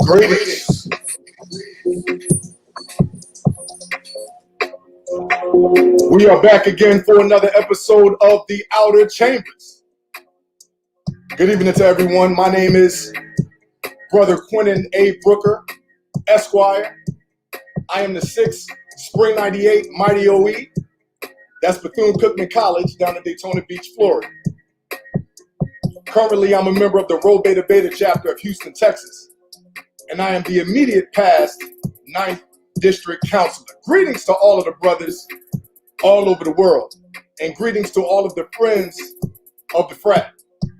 Greetings. We are back again for another episode of the Outer Chambers. Good evening to everyone. My name is Brother Quentin A. Brooker, Esquire. I am the 6th Spring 98 Mighty OE. That's Bethune-Cookman College down in Daytona Beach, Florida. Currently, I'm a member of the Rho Beta Beta chapter of Houston, Texas. And I am the immediate past 9th District Counselor. Greetings to all of the brothers all over the world. And greetings to all of the friends of the frat.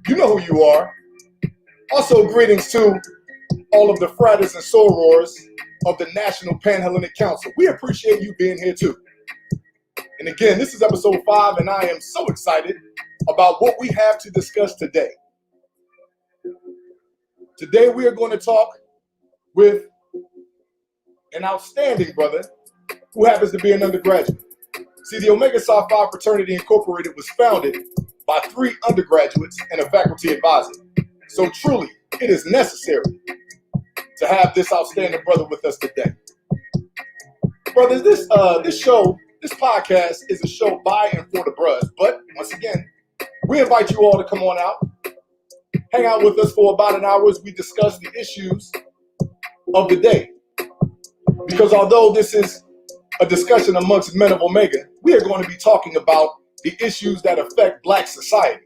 You know who you are. Also, greetings to all of the fratters and sorors of the National Panhellenic Council. We appreciate you being here too. And again, this is episode 5, and I am so excited about what we have to discuss today. Today, we are going to talk with an outstanding brother who happens to be an undergraduate. See, the Omega Psi Phi Fraternity Incorporated was founded by 3 undergraduates and a faculty advisor. So truly, it is necessary to have this outstanding brother with us today. Brothers, this podcast is a show by and for the bros. But once again, we invite you all to come on out, hang out with us for about an hour as we discuss the issues of the day. Because although this is a discussion amongst men of Omega, we are going to be talking about the issues that affect Black society.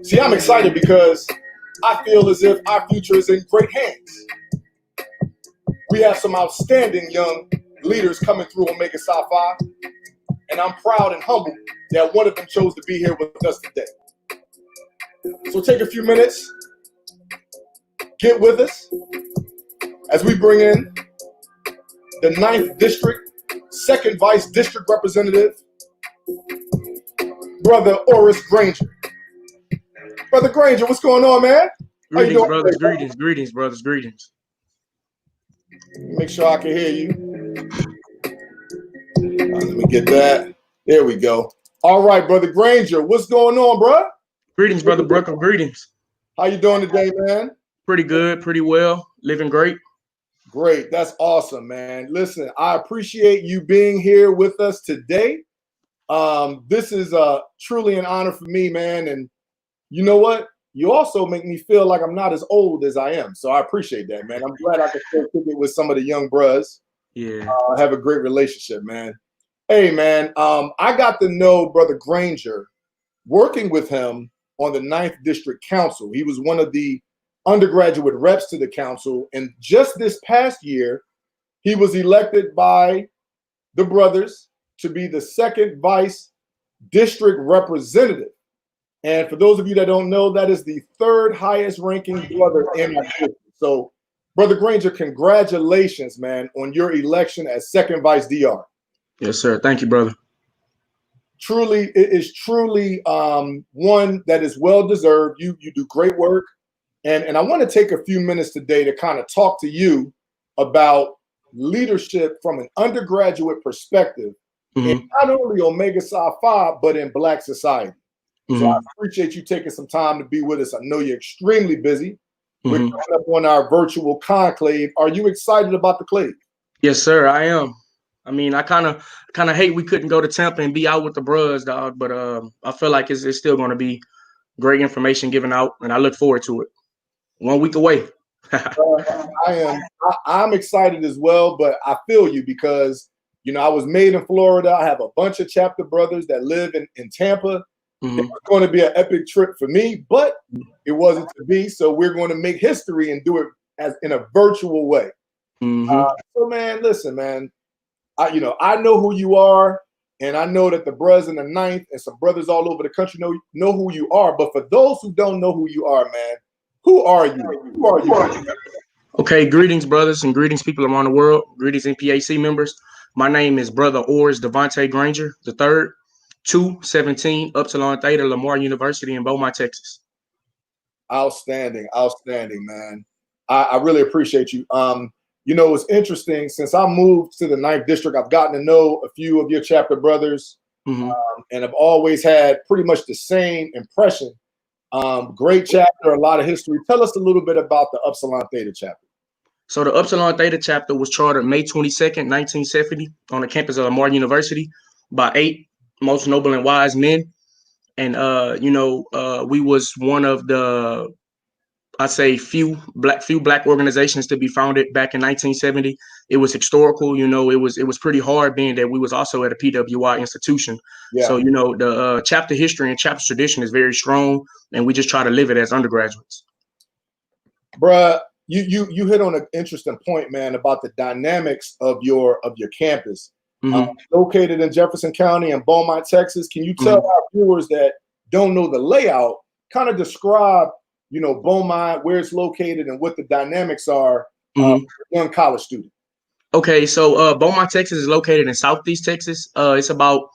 See, I'm excited because I feel as if our future is in great hands. We have some outstanding young leaders coming through Omega Psi Phi, and I'm proud and humbled that one of them chose to be here with us today. So take a few minutes, get with us as we bring in the 9th District, 2nd Vice District Representative, Brother Oris Granger. Brother Granger, what's going on, man? Greetings, brothers. Today? Greetings, brothers. Greetings. Make sure I can hear you. Let me get that. There we go. All right, Brother Granger, what's going on, bro? Greetings, Brother Brooker. Greetings. How you doing today, man? Pretty good, pretty well. Living great. Great. That's awesome, man. Listen, I appreciate you being here with us today. This is truly an honor for me, man. And you know what? You also make me feel like I'm not as old as I am. So I appreciate that, man. I'm glad I can still kick it with some of the young bros. Yeah. Have a great relationship, man. Hey, man, I got to know Brother Granger working with him on the 9th District Council. He was one of the undergraduate reps to the council. And just this past year, he was elected by the brothers to be the 2nd Vice District Representative. And for those of you that don't know, that is the 3rd highest ranking brother in our district. So, Brother Granger, congratulations, man, on your election as 2nd Vice DR. Yes, sir. Thank you, brother. Truly, it is truly one that is well-deserved. You do great work. And I want to take a few minutes today to kind of talk to you about leadership from an undergraduate perspective in not only Omega Psi Phi, but in Black society. So I appreciate you taking some time to be with us. I know you're extremely busy. We're coming up on our virtual conclave. Are you excited about the clave? Yes, sir, I am. I mean, I kind of hate we couldn't go to Tampa and be out with the bros, dog. But I feel like it's still going to be great information given out, and I look forward to it. 1 week away. I'm excited as well, but I feel you because You know, I was made in Florida. I have a bunch of chapter brothers that live in Tampa. Mm-hmm. It was going to be an epic trip for me, but it wasn't to be. So we're going to make history and do it as in a virtual way. Mm-hmm. So, man, listen, man. I know who you are, and I know that the brothers in the ninth and some brothers all over the country know who you are. But for those who don't know who you are, man, who are you? Who are you? Okay, greetings, brothers, and greetings, people around the world. Greetings, NPAC members. My name is Brother Oris Granger, the third, 217 Upsilon Theta, Lamar University in Beaumont, Texas. Outstanding, man. I really appreciate you. You know, it's interesting. Since I moved to the 9th district, I've gotten to know a few of your chapter brothers, Mm-hmm. And I've always had pretty much the same impression. Great chapter, a lot of history. Tell us a little bit about the Upsilon Theta chapter. So the Upsilon Theta chapter was chartered May 22nd, 1970 on the campus of Lamar University by 8 most noble and wise men. And, we was one of the, I say few black organizations to be founded back in 1970. It was historical, you know, it was pretty hard being that we was also at a PWI institution. Yeah. So, you know, the chapter history and chapter tradition is very strong, and we just try to live it as undergraduates. Bruh, you hit on an interesting point, man, about the dynamics of your campus. Mm-hmm. Located in Jefferson County in Beaumont, Texas. Can you tell our viewers that don't know the layout, kind of describe, you know, Beaumont, where it's located, and what the dynamics are for a young college student? Okay, so Beaumont, Texas is located in Southeast Texas. It's about,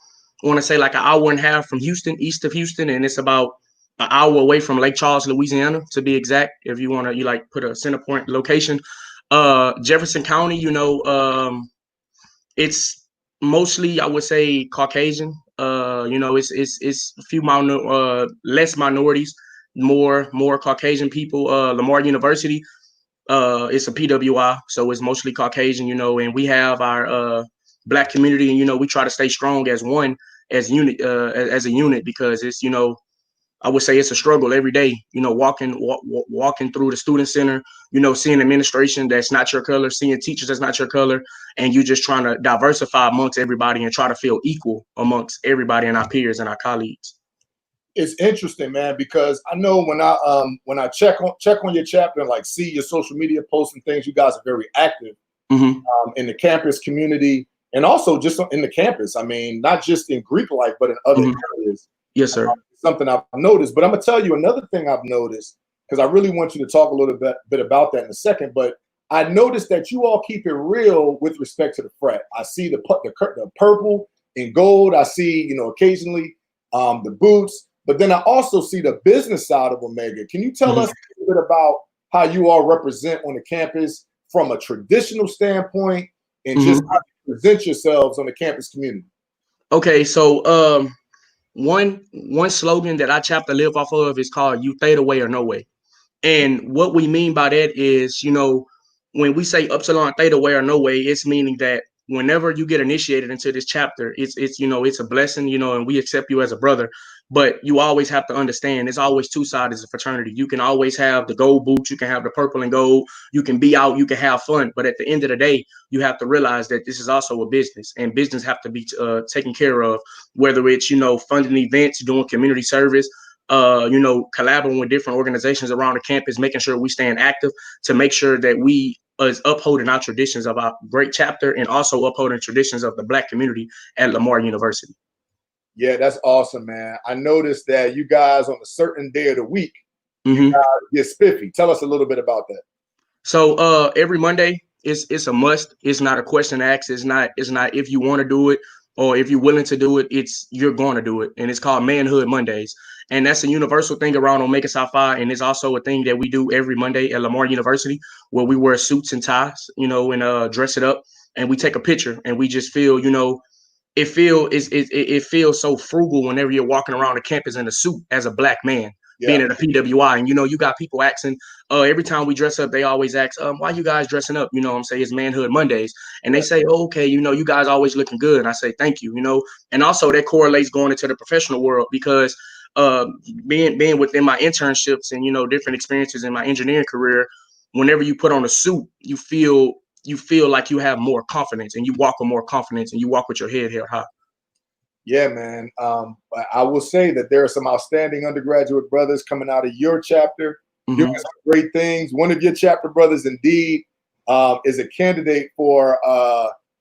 I want to say, like an hour and a half from Houston, east of Houston, and it's about an hour away from Lake Charles, Louisiana, to be exact. If you want to, put a center point location. Jefferson County, you know, it's mostly, I would say, Caucasian. You know, it's a few less minorities, more Caucasian people. Lamar University. It's a PWI, so it's mostly Caucasian, you know, and we have our black community, and, you know, we try to stay strong as one, as a unit, because it's, you know, I would say it's a struggle every day, you know, walking through the student center, you know, seeing administration that's not your color, seeing teachers that's not your color, and you just trying to diversify amongst everybody and try to feel equal amongst everybody and our peers and our colleagues. It's interesting, man, because I know when I check on your chapter and like see your social media posts and things, you guys are very active in the campus community, and also just in the campus. I mean, not just in Greek life, but in other areas. Yes, sir. Something I've noticed, but I'm gonna tell you another thing I've noticed, because I really want you to talk a little bit about that in a second. But I noticed that you all keep it real with respect to the frat. I see the purple and gold. I see, you know, occasionally the boots. But then I also see the business side of Omega. Can you tell us a little bit about how you all represent on the campus from a traditional standpoint, and just how you present yourselves on the campus community? Okay, so one slogan that our chapter live off of is called "You Theta Way or No Way," and what we mean by that is, you know, when we say Upsilon Theta Way or No Way, it's meaning that whenever you get initiated into this chapter, it's you know, it's a blessing, you know, and we accept you as a brother. But you always have to understand, it's always two sides as a fraternity. You can always have the gold boots, you can have the purple and gold, you can be out, you can have fun. But at the end of the day, you have to realize that this is also a business, and business have to be taken care of, whether it's, you know, funding events, doing community service, you know, collaborating with different organizations around the campus, making sure we staying active to make sure that we is upholding our traditions of our great chapter, and also upholding traditions of the Black community at Lamar University. Yeah, that's awesome, man. I noticed that you guys on a certain day of the week, you guys get spiffy. Tell us a little bit about that. So every Monday it's a must. It's not a question asked. It's not if you want to do it or if you're willing to do it. It's you're going to do it, and it's called Manhood Mondays. And that's a universal thing around Omega Psi Phi, and it's also a thing that we do every Monday at Lamar University, where we wear suits and ties, you know, and dress it up, and we take a picture, and we just feel, you know, it feels so frugal whenever you're walking around the campus in a suit as a Black man, being at a PWI. And, you know, you got people asking, every time we dress up, they always ask, why you guys dressing up? You know what I'm saying? It's Manhood Mondays. And they say, oh, okay, you know, you guys always looking good. And I say, thank you, you know. And also that correlates going into the professional world, because being within my internships and, you know, different experiences in my engineering career, whenever you put on a suit, you feel you feel like you have more confidence and you walk with more confidence and you walk with your head held high. Yeah, man. I will say that there are some outstanding undergraduate brothers coming out of your chapter doing some great things. One of your chapter brothers, indeed, is a candidate for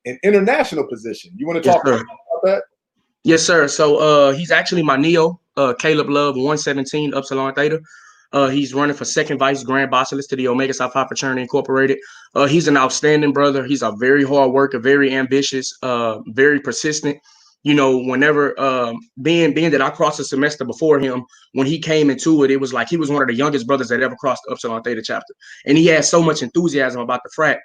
an international position. You want to talk about that? Yes, sir. So he's actually my Neo, Caleb Love, 117 Upsilon Theta. He's running for second vice grand bacillus to the Omega Psi Phi Fraternity Incorporated. He's an outstanding brother. He's a very hard worker, very ambitious, very persistent. You know, whenever being that I crossed a semester before him, when he came into it, it was like he was one of the youngest brothers that ever crossed the Upsilon Theta chapter, and he had so much enthusiasm about the frat.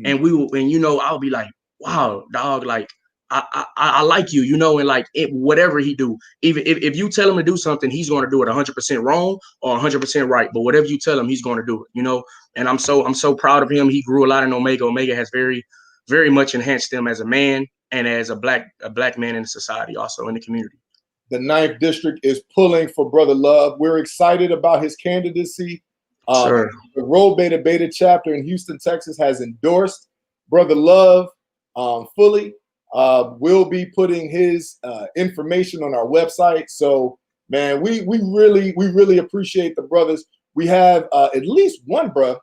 And you know, I'll be like, wow, dog, like. I like you, you know, and like whatever he do, even if you tell him to do something, he's going to do it 100% wrong or 100% right. But whatever you tell him, he's going to do it, you know. And I'm so proud of him. He grew a lot in Omega. Omega has very much enhanced him as a man and as a black man in the society, also in the community. The 9th District is pulling for Brother Love. We're excited about his candidacy. Sure. The Rho Beta chapter in Houston, Texas has endorsed Brother Love fully. We'll be putting his information on our website. So, man, we really appreciate the brothers. We have at least one bro.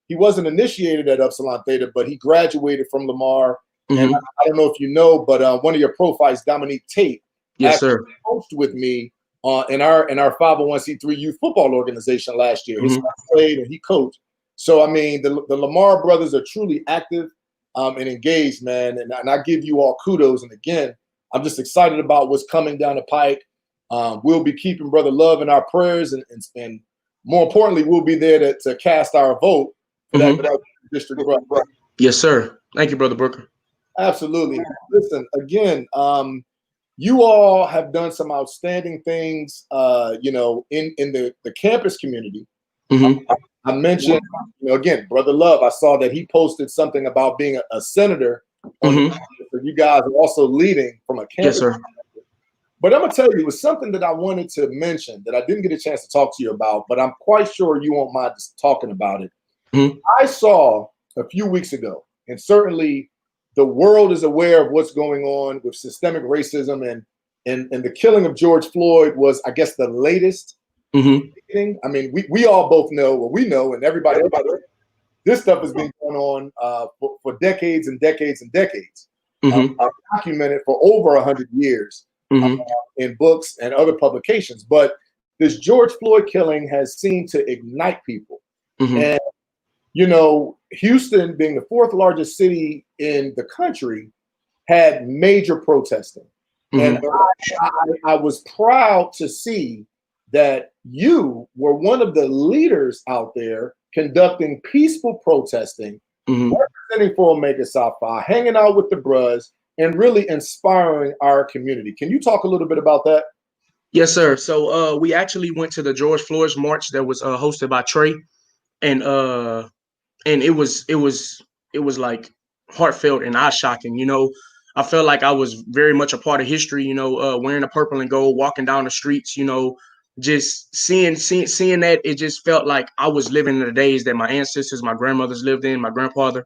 He wasn't initiated at Upsilon Theta, but he graduated from Lamar. And I don't know if you know, but one of your profiles, Dominique Tate, yes, sir, coached with me in our 501c3 youth football organization last year. His son played and he coached. So, I mean, the Lamar brothers are truly active and engaged, man. And I give you all kudos. And again, I'm just excited about what's coming down the pike. We'll be keeping Brother Love in our prayers. And more importantly, we'll be there to cast our vote for that district brother. Yes, sir. Thank you, Brother Brooker. Absolutely. Listen, again, you all have done some outstanding things, you know, in the campus community. I mentioned, you know, again, Brother Love, I saw that he posted something about being a senator. So you guys are also leading from a campus. Yes, sir. But I'm going to tell you, it was something that I wanted to mention that I didn't get a chance to talk to you about, but I'm quite sure you won't mind just talking about it. I saw a few weeks ago, and certainly the world is aware of what's going on with systemic racism, and the killing of George Floyd was, I guess, the latest thing. I mean, we all both know, or we know, and everybody this stuff has been going on for decades and decades and decades. Documented for over 100 years in books and other publications. But this George Floyd killing has seemed to ignite people. And, you know, Houston, being the 4th largest city in the country, had major protesting. And I was proud to see that you were one of the leaders out there conducting peaceful protesting, representing for Omega Psi Phi, hanging out with the bros, and really inspiring our community. Can you talk a little bit about that? Yes, sir. So we actually went to the George Floyd march that was hosted by Trey, and it was like heartfelt and eye-shocking. You know, I felt like I was very much a part of history. You know, wearing the purple and gold, walking down the streets. You know, just seeing that, it just felt like I was living in the days that my ancestors, my grandmothers lived in, my grandfather.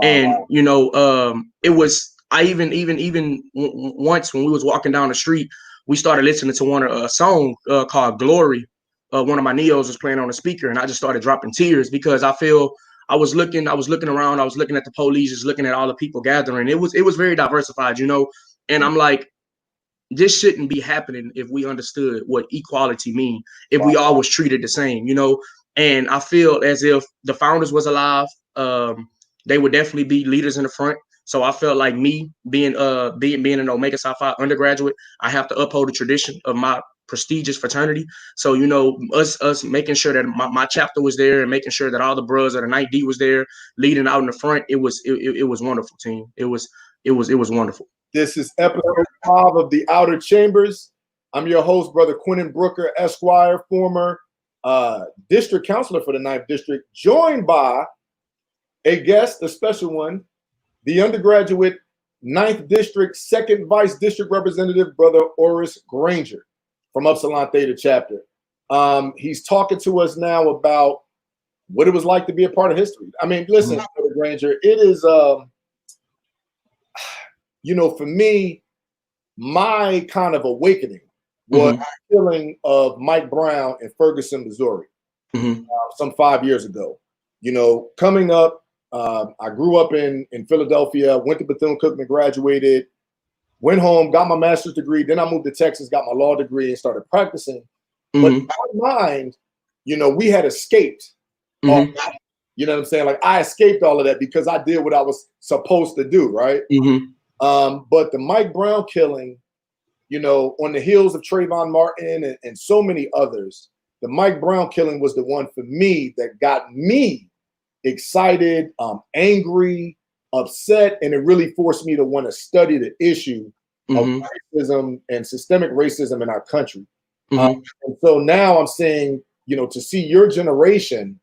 And you know, it was. I even once when we was walking down the street, we started listening to a song called "Glory." One of my Neos was playing on the speaker, and I just started dropping tears because I feel I was looking around, I was looking at the police, just looking at all the people gathering. It was very diversified, you know, and I'm like, this shouldn't be happening if we understood what equality mean, if we all was treated the same, you know. And I feel as if the founders was alive, they would definitely be leaders in the front. So I felt like me being an Omega Psi Phi undergraduate, I have to uphold the tradition of my prestigious fraternity. So, you know, us making sure that my chapter was there and making sure that all the bros of the 9th D was there leading out in the front. It was wonderful, team. It was wonderful. This is episode 5 of the Outer Chambers. I'm your host, Brother Quentin Brooker, Esquire, former district counselor for the 9th District, joined by a guest, a special one, the undergraduate 9th District, 2nd Vice District Representative, Brother Oris Granger from Upsilon Theta chapter. He's talking to us now about what it was like to be a part of history. I mean, listen, Brother Granger, it is, for me, my kind of awakening was the killing of Mike Brown in Ferguson, Missouri, some 5 years ago. Coming up, I grew up in Philadelphia, went to Bethune-Cookman, graduated, went home, got my master's degree. Then I moved to Texas, got my law degree, and started practicing. But in my mind, we had escaped. All that. You know what I'm saying? Like, I escaped all of that because I did what I was supposed to do, right? But the Mike Brown killing, on the heels of Trayvon Martin and so many others, the Mike Brown killing was the one for me that got me excited, angry, upset, and it really forced me to want to study the issue of racism and systemic racism in our country. And so now I'm saying, to see your generation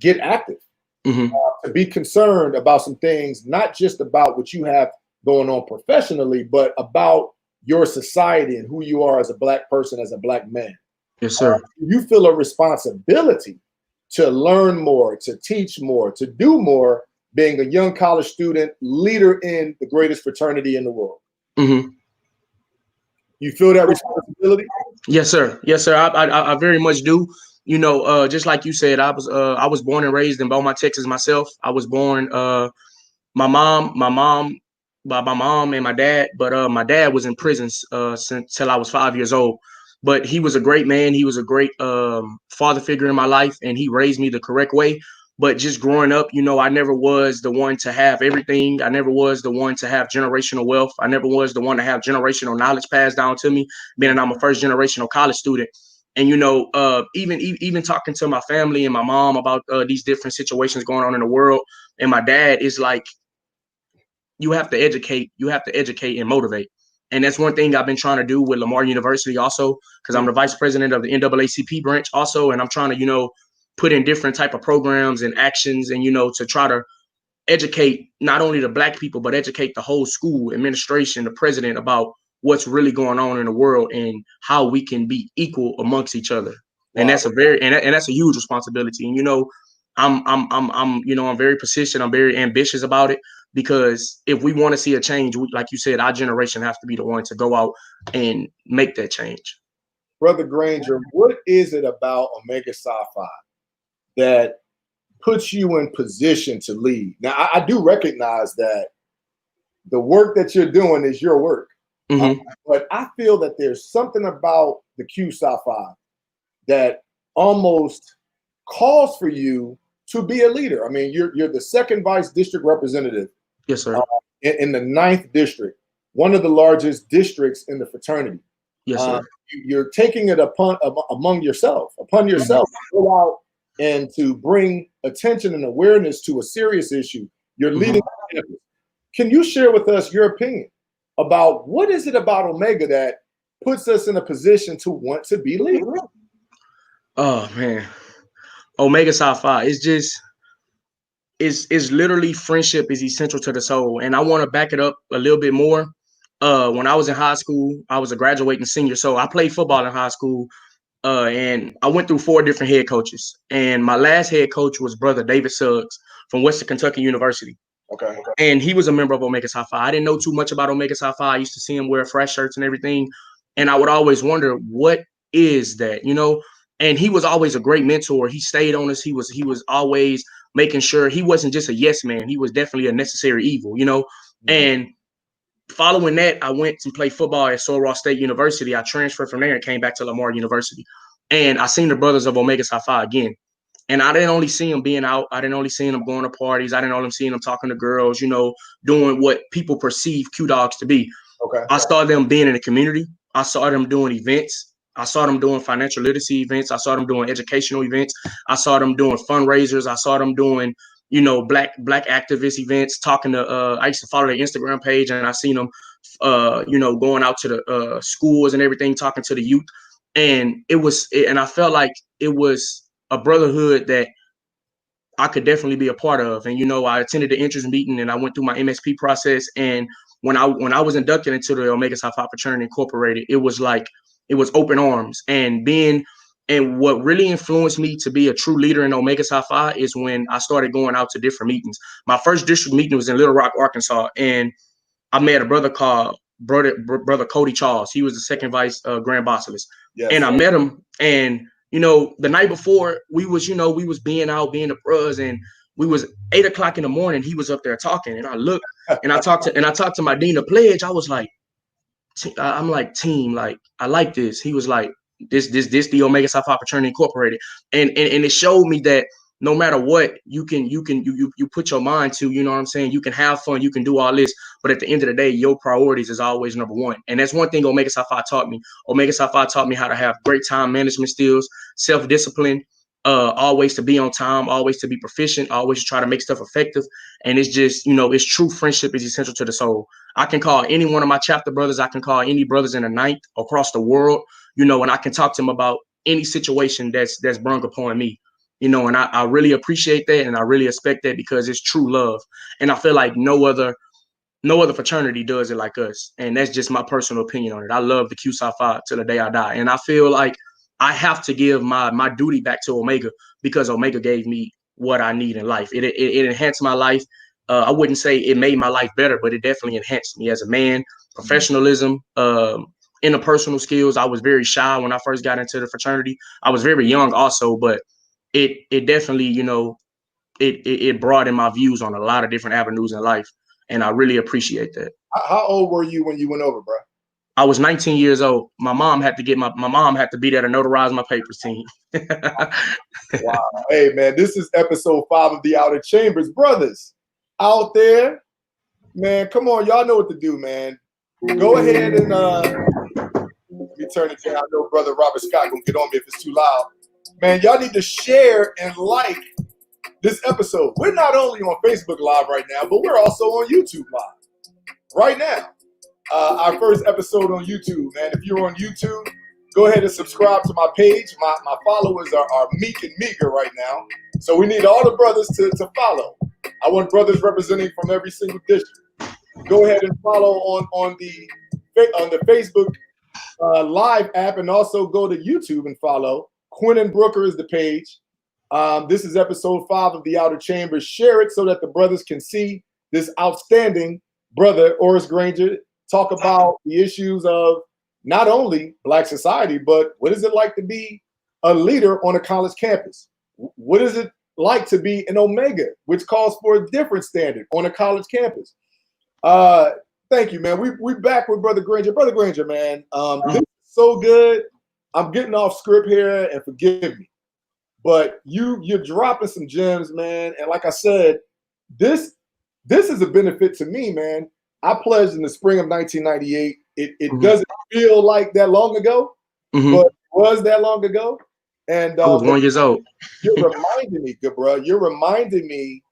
get active, to be concerned about some things, not just about what you have going on professionally, but about your society and who you are as a Black person, as a Black man. Yes, sir. You feel a responsibility to learn more, to teach more, to do more, being a young college student, leader in the greatest fraternity in the world. You feel that responsibility? Yes, sir. Yes, sir. I very much do. Just like you said, I was born and raised in Beaumont, Texas myself. I was born, my mom and my dad, but my dad was in prison since till I was 5 years old. But he was a great man. He was a great father figure in my life, and he raised me the correct way. But just growing up, I never was the one to have everything. I never was the one to have generational wealth. I never was the one to have generational knowledge passed down to me, being I'm a first generational college student. And, even talking to my family and my mom about these different situations going on in the world, and my dad is like, you have to educate and motivate. And that's one thing I've been trying to do with Lamar University also, because I'm the vice president of the NAACP branch also. And I'm trying to, put in different type of programs and actions and, to try to educate not only the Black people, but educate the whole school administration, the president, about what's really going on in the world and how we can be equal amongst each other. Wow. And that's that's a huge responsibility. And, I'm very persistent. I'm very ambitious about it, because if we want to see a change, like you said, our generation has to be the one to go out and make that change. Brother Granger, what is it about Omega Psi Phi that puts you in position to lead? Now, I do recognize that the work that you're doing is your work, but I feel that there's something about the Q Psi Phi that almost calls for you to be a leader. I mean, you're the second vice district representative. Yes, sir. In the 9th district, one of the largest districts in the fraternity. Yes, sir. You're taking it upon yourself to go out and to bring attention and awareness to a serious issue. You're leading the campus. Can you share with us your opinion about what is it about Omega that puts us in a position to want to be leaders? Oh man, Omega Psi Phi is just is literally friendship is essential to the soul, and I want to back it up a little bit more. When I was in high school, I was a graduating senior, so I played football in high school, and I went through 4 different head coaches, and my last head coach was Brother David Suggs from Western Kentucky University. Okay. And he was a member of Omega Psi Phi. I didn't know too much about Omega Psi Phi. I used to see him wear fresh shirts and everything, and I would always wonder, what is that, And he was always a great mentor. He stayed on us. He was always making sure he wasn't just a yes man. He was definitely a necessary evil, And following that, I went to play football at Sul Ross State University. I transferred from there and came back to Lamar University. And I seen the brothers of Omega Psi Phi again. And I didn't only see them being out. I didn't only see them going to parties. I didn't only see them talking to girls, doing what people perceive Q Dogs to be. Okay. I saw them being in the community. I saw them doing events. I saw them doing financial literacy events. I saw them doing educational events. I saw them doing fundraisers. I saw them doing, black activist events, talking to, I used to follow their Instagram page, and I seen them, going out to the schools and everything, talking to the youth. And I felt like it was a brotherhood that I could definitely be a part of. And, I attended the interest meeting and I went through my MSP process. And when I was inducted into the Omega Psi Phi Fraternity Incorporated, it was open arms. And being And what really influenced me to be a true leader in Omega Psi Phi is when I started going out to different meetings. My first district meeting was in Little Rock, Arkansas, and I met a brother called Brother Cody Charles. He was the second vice Grand Bosselist. Yes, and I met him, and the night before we was being out, being the bros, and we was 8 o'clock in the morning. He was up there talking, and I looked and I talked to my dean of pledge. I was like, I'm like, team, like I like this. He was like, this the Omega Psi Phi Fraternity Incorporated, and it showed me that no matter what you put your mind to, you know what I'm saying, you can have fun, you can do all this, but at the end of the day, your priorities is always number one. And that's one thing Omega Psi Phi taught me. Omega Psi Phi taught me how to have great time management skills, self-discipline, always to be on time, always to be proficient, always try to make stuff effective. And it's just, it's true friendship is essential to the soul. I can call any one of my chapter brothers, I can call any brothers in the ninth across the world, and I can talk to them about any situation that's brung upon me, and I really appreciate that, and I really respect that, because it's true love. And I feel like no other fraternity does it like us. And that's just my personal opinion on it. I love the Q Psi Phi till the day I die. And I feel like I have to give my duty back to Omega, because Omega gave me what I need in life. It enhanced my life. I wouldn't say it made my life better, but it definitely enhanced me as a man. Professionalism, interpersonal skills. I was very shy when I first got into the fraternity. I was very young also, but it definitely, it broadened my views on a lot of different avenues in life. And I really appreciate that. How old were you when you went over, bro? I was 19 years old. My mom had to be there to notarize my papers, team. Wow. Hey, man, this is episode 5 of the Outer Chambers. Brothers out there, man, come on. Y'all know what to do, man. Go ahead and let me turn it down. I know Brother Robert Scott gonna get on me if it's too loud. Man, y'all need to share and like this episode. We're not only on Facebook Live right now, but we're also on YouTube Live right now. Our first episode on YouTube, man. If you're on YouTube, go ahead and subscribe to my page. My followers are meek and meager right now, so we need all the brothers to follow. I want brothers representing from every single district. Go ahead and follow on the Facebook Live app, and also go to YouTube and follow. Quinn and Brooker is the page. This is episode 5 of the Outer Chambers. Share it so that the brothers can see this outstanding brother, Oris Granger, talk about the issues of not only Black society, but what is it like to be a leader on a college campus? What is it like to be an Omega, which calls for a different standard on a college campus? Thank you, man. We back with Brother Granger. Brother Granger, man, this is so good. I'm getting off script here, and forgive me, but you're dropping some gems, man. And like I said, this is a benefit to me, man. I pledged in the spring of 1998. It doesn't feel like that long ago, but it was that long ago. And I was 1 year old. You're reminding me, good bro. You're reminding me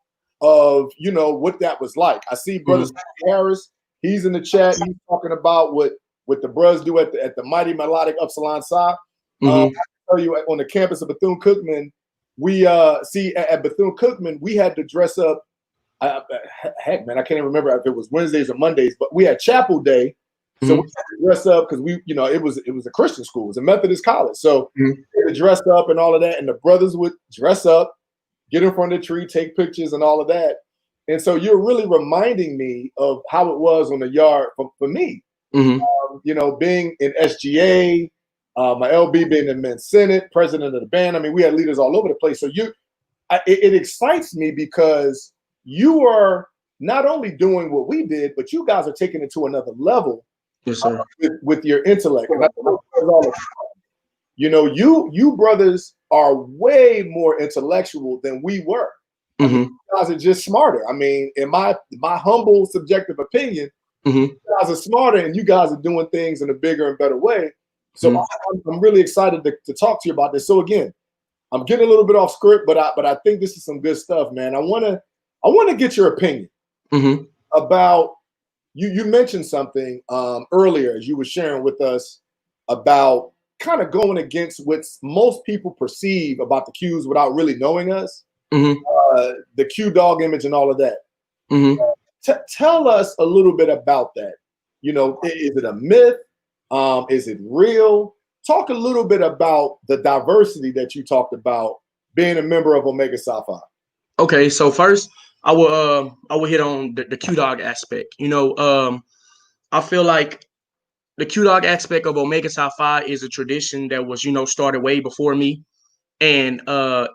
of what that was like. I see Brother Harris. He's in the chat. He's talking about what the bros do at the Mighty Melodic Upsilon Psi. I tell you, on the campus of Bethune-Cookman, we see at Bethune-Cookman we had to dress up. Heck, man, I can't even remember if it was Wednesdays or Mondays, but we had chapel day, so we had to dress up because it was a Christian school, it was a Methodist college, so we had to dress up and all of that, and the brothers would dress up, get in front of the tree, take pictures and all of that. And so you're really reminding me of how it was on the yard for me. Being in SGA, my LB being in Men's Senate, president of the band. I mean, we had leaders all over the place. So it excites me because you are not only doing what we did, but you guys are taking it to another level. Yes, sir. With your intellect. And you brothers are way more intellectual than we were. You guys are just smarter. I mean, in my humble subjective opinion, you guys are smarter, and you guys are doing things in a bigger and better way. So I'm really excited to talk to you about this. So again, I'm getting a little bit off script, but I think this is some good stuff, man. I want to get your opinion about you mentioned something earlier as you were sharing with us about kind of going against what most people perceive about the Qs without really knowing us. The Q dog image and all of that. Tell us a little bit about that. Is it a myth? Is it real? talk a little bit about the diversity that you talked about being a member of Omega Psi Phi. Okay, so first I will hit on the Q Dog aspect. I feel like the Q Dog aspect of Omega Psi Phi is a tradition that was, started way before me. And I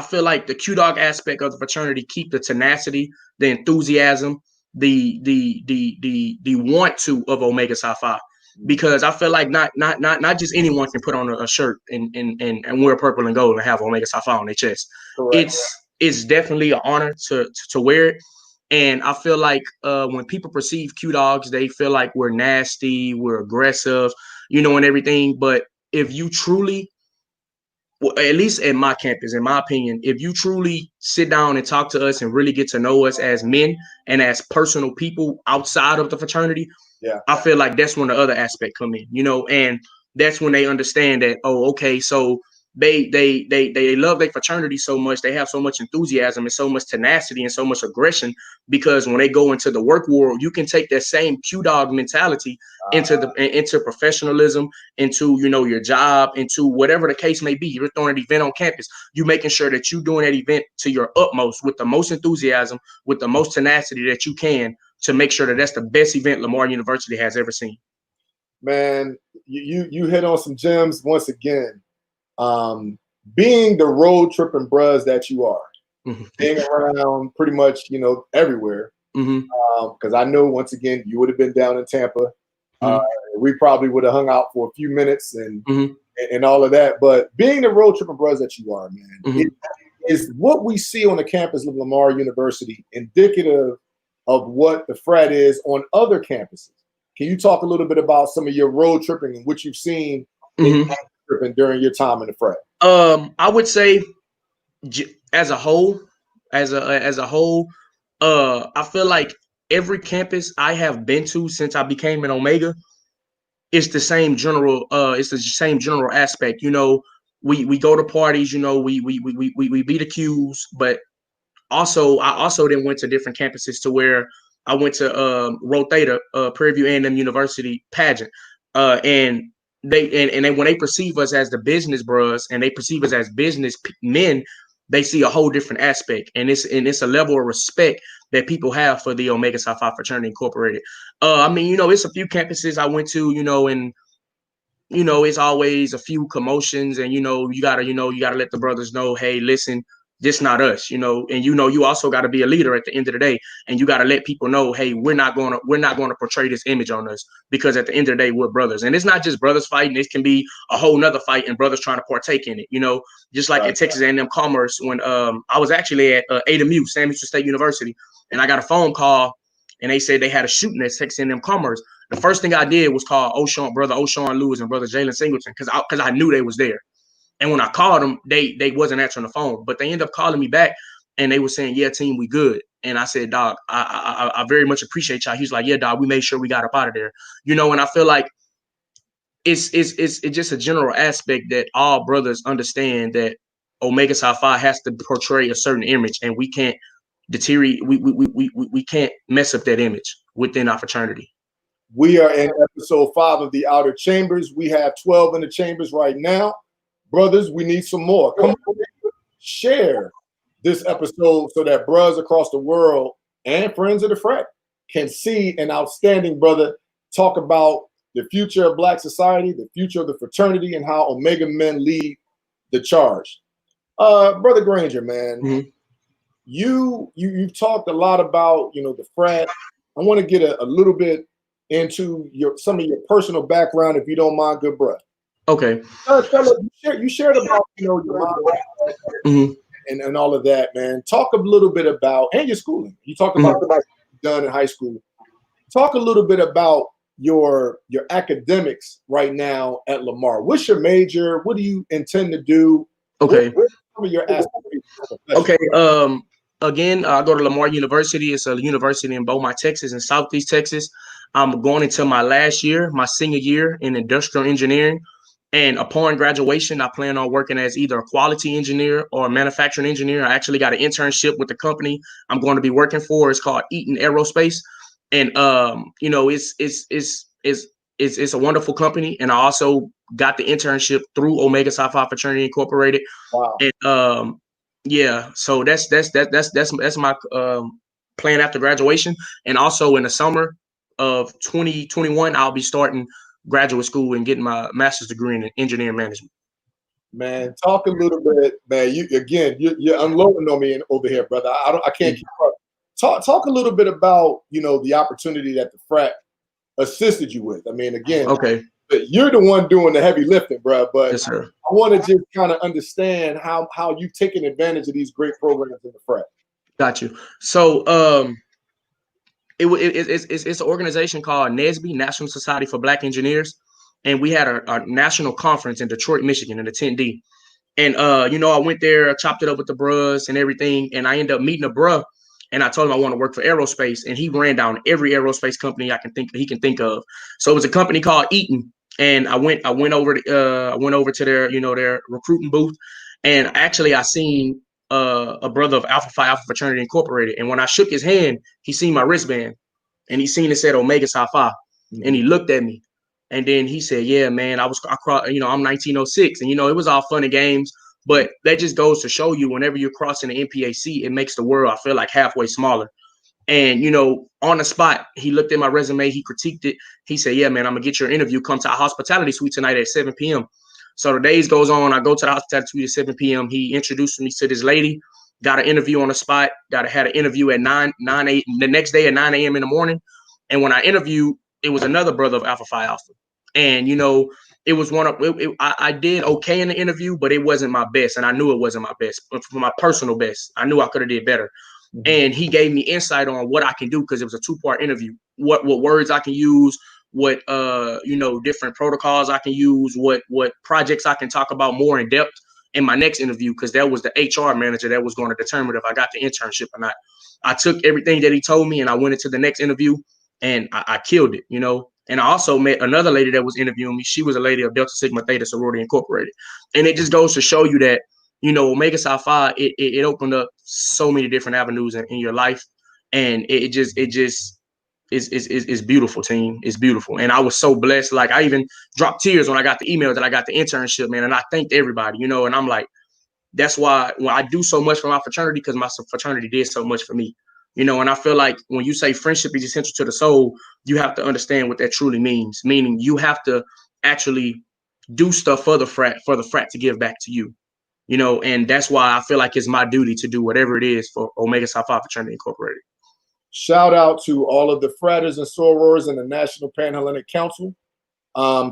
feel like the Q Dog aspect of the fraternity keep the tenacity, the enthusiasm, the want to of Omega Psi Phi. Because I feel like not just anyone can put on a shirt and wear purple and gold and have Omega Psi Phi on their chest. Correct. It's definitely an honor to wear it. And I feel like when people perceive Q Dogs, they feel like we're nasty, we're aggressive, and everything. But if you truly, well, at least at my campus, in my opinion, if you truly sit down and talk to us and really get to know us as men and as personal people outside of the fraternity, I feel like that's when the other aspect come in, and that's when they understand that, oh, okay, so they love their fraternity so much, they have so much enthusiasm and so much tenacity and so much aggression, because when they go into the work world, you can take that same Q Dog mentality into professionalism, into your job, into whatever the case may be. You're throwing an event on campus, you making sure that you're doing that event to your utmost with the most enthusiasm, with the most tenacity that you can, to make sure that that's the best event Lamar University has ever seen. Man, you hit on some gems once again. Being the road tripping bros that you are, being around pretty much, everywhere. Because I know, once again, you would have been down in Tampa. We probably would have hung out for a few minutes and all of that. But being the road tripping bros that you are, man, is what we see on the campus of Lamar University indicative of what the frat is on other campuses? Can you talk a little bit about some of your road tripping and what you've seen during your time in the frat? I would say, as a whole, I feel like every campus I have been to since I became an Omega, it's the same general aspect. We go to parties, we be the Qs, but I also then went to different campuses to where I went to OWTER, Prairie View A&M University pageant, and they when they perceive us as the business bros and they perceive us as business men, they see a whole different aspect, and it's a level of respect that people have for the Omega Psi Phi Fraternity Incorporated. It's a few campuses I went to, and it's always a few commotions, and you gotta let the brothers know, hey, listen, this not us, and you also got to be a leader at the end of the day, and you got to let people know, hey, we're not going to portray this image on us, because at the end of the day, we're brothers. And it's not just brothers fighting, it can be a whole nother fight and brothers trying to partake in it, just like at Texas A&M Commerce, when I was actually at AWU, Sam Houston State University, and I got a phone call and they said they had a shooting at Texas A&M Commerce. The first thing I did was call Brother O'Shawn Lewis and Brother Jalen Singleton, because I knew they was there. And when I called them, they wasn't answering the phone, but they ended up calling me back, and they were saying, "Yeah, team, we good." And I said, "Dog, I very much appreciate y'all." He's like, "Yeah, dog, we made sure we got up out of there." And I feel like it's just a general aspect that all brothers understand that Omega Psi Phi has to portray a certain image, and we can't deteriorate. We can't mess up that image within our fraternity. We are in episode 5 of the Outer Chambers. We have 12 in the chambers right now. Brothers, we need some more. Come on, share this episode so that bros across the world and friends of the frat can see an outstanding brother talk about the future of Black society, the future of the fraternity, and how Omega men lead the charge. Brother Granger, man, you've talked a lot about the frat. I want to get a little bit into some of your personal background, if you don't mind, good bro. Okay. You shared about your mom and all of that, man. Talk a little bit about, and your schooling. You talked about what you've done in high school. Talk a little bit about your academics right now at Lamar. What's your major? What do you intend to do? Okay. What are your aspirations? Okay. Again, I go to Lamar University. It's a university in Beaumont, Texas, in Southeast Texas. I'm going into my last year, my senior year in industrial engineering. And upon graduation, I plan on working as either a quality engineer or a manufacturing engineer. I actually got an internship with the company I'm going to be working for. It's called Eaton Aerospace. And, it's a wonderful company, and I also got the internship through Omega Psi Phi Fraternity Incorporated. Wow. And yeah, so that's my plan after graduation, and also in the summer of 2021, I'll be starting graduate school and getting my master's degree in engineering management. Man, talk a little bit, man. You're unloading on me over here, brother. I can't keep up. Talk a little bit about the opportunity that the frat assisted you with. I mean, again, Okay. You're the one doing the heavy lifting, bro. But Yes, sir. I want to just kind of understand how you've taken advantage of these great programs in the frat. Got you. So it's an organization called NSBE, National Society for Black Engineers, and we had a national conference in Detroit, Michigan, an attendee. And I went there, chopped it up with the bros and everything, and I ended up meeting a bruh, and I told him I want to work for aerospace, and he ran down every aerospace company he can think of. So it was a company called Eaton, and I went over to their their recruiting booth, and actually I seen a brother of Alpha Phi Alpha Fraternity Incorporated, and when I shook his hand, he seen my wristband, and he seen it said Omega Psi Phi, and he looked at me. And then he said, "Yeah, man, I'm 1906," and it was all fun and games, but that just goes to show you, whenever you're crossing the NPAC, it makes the world, I feel like, halfway smaller. And on the spot, he looked at my resume, he critiqued it. He said, "Yeah, man, I'm gonna get your interview. Come to our hospitality suite tonight at 7 p.m." So the days goes on. I go to the hospitality suite at 7 p.m. He introduced me to this lady. Got an interview on the spot. Had an interview at 9 8 the next day at 9 a.m. in the morning. And when I interviewed, it was another brother of Alpha Phi Alpha. And it was I did okay in the interview, but it wasn't my best, and I knew it wasn't my best. But for my personal best, I knew I could have did better. Mm-hmm. And he gave me insight on what I can do, because it was a 2-part interview. What words I can use, what different protocols I can use, what projects I can talk about more in depth in my next interview, because that was the HR manager that was going to determine if I got the internship or not. I took everything that he told me, and I went into the next interview, and I killed it, And I also met another lady that was interviewing me. She was a lady of Delta Sigma Theta Sorority Incorporated. And it just goes to show you that, Omega Psi Phi, it opened up so many different avenues in your life. And it just is beautiful, team. It's beautiful. And I was so blessed. Like, I even dropped tears when I got the email that I got the internship, man. And I thanked everybody, and I'm like, that's why when I do so much for my fraternity, because my fraternity did so much for me. And I feel like when you say friendship is essential to the soul, you have to understand what that truly means. Meaning you have to actually do stuff for the frat to give back to you. And that's why I feel like it's my duty to do whatever it is for Omega Psi Phi Fraternity Incorporated. Shout out to all of the fratters and sorors in the National Panhellenic Council.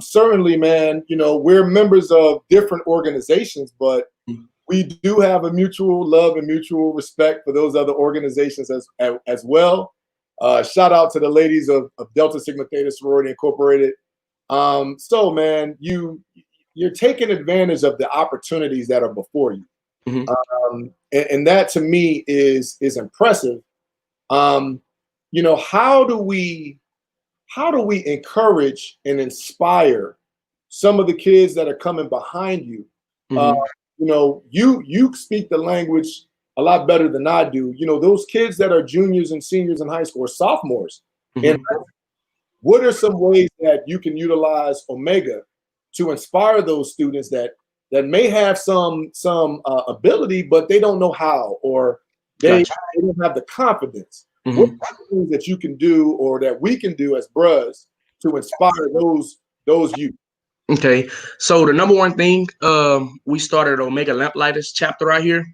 Certainly, man, we're members of different organizations, but we do have a mutual love and mutual respect for those other organizations as well. Shout out to the ladies of Delta Sigma Theta Sorority Incorporated. So, man, you're taking advantage of the opportunities that are before you, and that to me is impressive. How do we encourage and inspire some of the kids that are coming behind you? You speak the language a lot better than I do. Those kids that are juniors and seniors in high school or sophomores. And what are some ways that you can utilize Omega to inspire those students that may have some ability, but they don't know how, or they don't have the confidence? What are things that you can do, or that we can do as bros, to inspire those youth? Okay, so the number one thing, we started Omega Lamplighters chapter right here,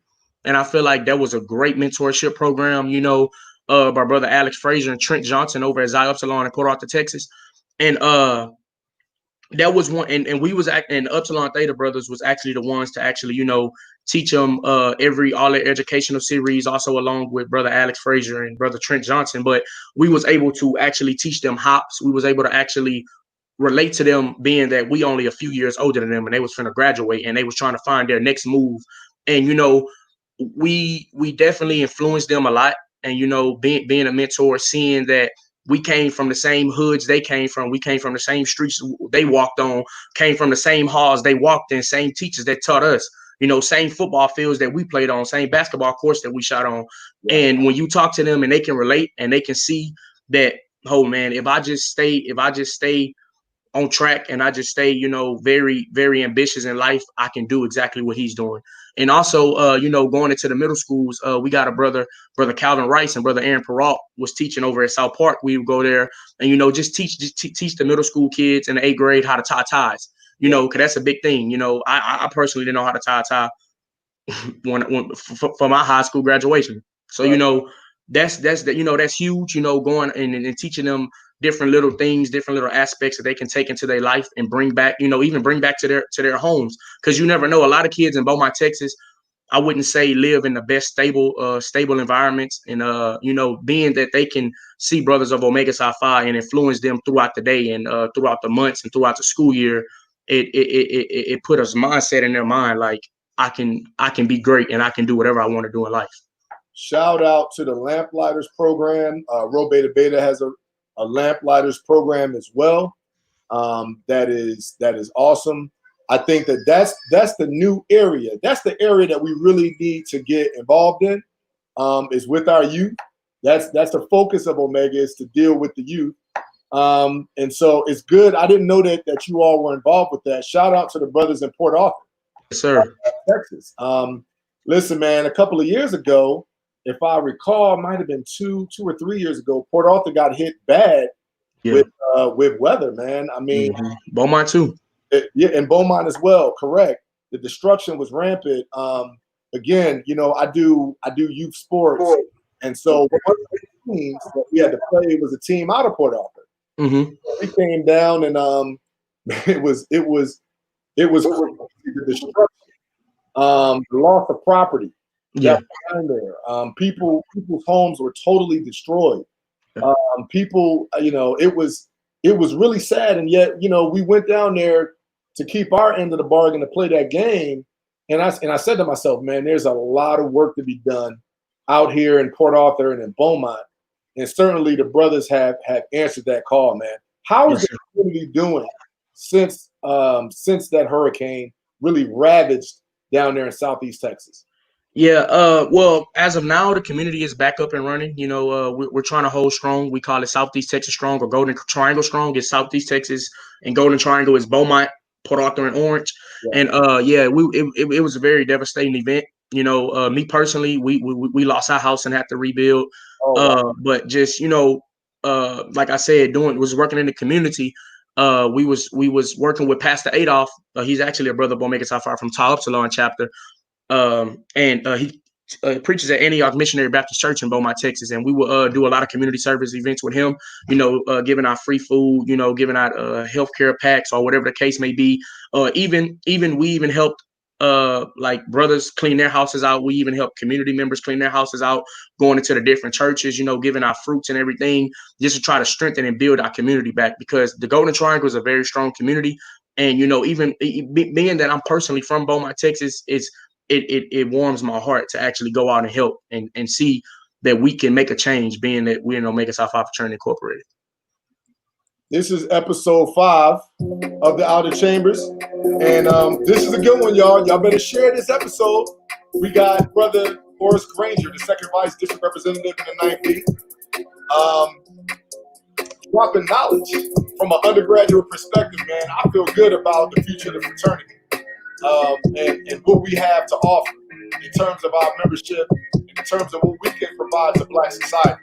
and I feel like that was a great mentorship program, by Brother Alex Frazier and Trent Johnson over at Xi Upsilon in Port Arthur, Texas. And that was one, and we was and Upsilon Theta Brothers was actually the ones to actually, teach them all their educational series, also along with Brother Alex Frazier and Brother Trent Johnson. But we was able to actually teach them hops. We was able to actually relate to them, being that we only a few years older than them, and they was finna graduate, and they was trying to find their next move. And we definitely influenced them a lot. And being a mentor, seeing that we came from the same hoods they came from, we came from the same streets they walked on, came from the same halls they walked in, same teachers that taught us, same football fields that we played on, same basketball courts that we shot on. And when you talk to them and they can relate and they can see that, oh man, if I just stay on track and I just stay, you know, very, very ambitious in life, I can do exactly what he's doing. And also, you know, going into the middle schools, we got a brother Calvin Rice and brother Aaron Peralt was teaching over at South Park. We would go there and, you know, just teach the middle school kids in the 8th grade how to tie ties, you know, because that's a big thing. You know, I personally didn't know how to tie a tie for my high school graduation. So, you know, that's you know, that's huge, you know, going and teaching them different little things, different little aspects that they can take into their life and bring back, you know, even bring back to their homes. Because you never know. A lot of kids in Beaumont, Texas, I wouldn't say live in the best stable environments. And, you know, being that they can see brothers of Omega Psi Phi and influence them throughout the day and throughout the months and throughout the school year, it put us mindset in their mind like, I can be great and I can do whatever I want to do in life. Shout out to the Lamplighters program. Rho Beta Beta has a Lamplighters program as well. That is awesome. I think that's the new area. That's the area that we really need to get involved in. Is with our youth. That's the focus of Omega, is to deal with the youth. And so it's good. I didn't know that you all were involved with that. Shout out to the brothers in Port Arthur, yes, sir, Texas. Listen, man, a couple of years ago, if I recall, it might have been two or 3 years ago, Port Arthur got hit bad with weather, man. I mean, Beaumont too. Yeah, and Beaumont as well. Correct. The destruction was rampant. Again, you know, I do youth sports, and so one of the teams that we had to play was a team out of Port Arthur. We came down, and it was the destruction, the loss of property. Yeah, there. People's homes were totally destroyed. People, you know, it was really sad, and yet, you know, we went down there to keep our end of the bargain to play that game, and I said to myself, man, there's a lot of work to be done out here in Port Arthur and in Beaumont, and certainly the brothers have answered that call, man. How is the community doing since that hurricane really ravaged down there in Southeast Texas? Yeah, well, as of now, the community is back up and running. You know, we're trying to hold strong. We call it Southeast Texas Strong or Golden Triangle Strong. It's Southeast Texas, and Golden Triangle is Beaumont, Port Arthur, and Orange. And it was a very devastating event. You know, me personally, we lost our house and had to rebuild. But just, you know, like I said, was working in the community. We was working with Pastor Adolph. He's actually a brother of Omega Psi Phi from Tau Upsilon chapter. And he preaches at Antioch Missionary Baptist Church in Beaumont, Texas, and we will do a lot of community service events with him. You know, giving out free food, you know, giving out healthcare packs or whatever the case may be. We even helped like brothers clean their houses out. We even helped community members clean their houses out, going into the different churches, you know, giving out fruits and everything, just to try to strengthen and build our community back, because the Golden Triangle is a very strong community. And, you know, even being that I'm personally from Beaumont, Texas, it warms my heart to actually go out and help and see that we can make a change, being that we're in Omega Psi Phi Fraternity Incorporated. This is episode 5 of the Outer Chambers. And this is a good one, y'all. Y'all better share this episode. We got Brother Oris Granger, the 2nd Vice District Representative in the 9th League. Dropping knowledge from an undergraduate perspective, man. I feel good about the future of the fraternity. And what we have to offer in terms of our membership, in terms of what we can provide to Black society.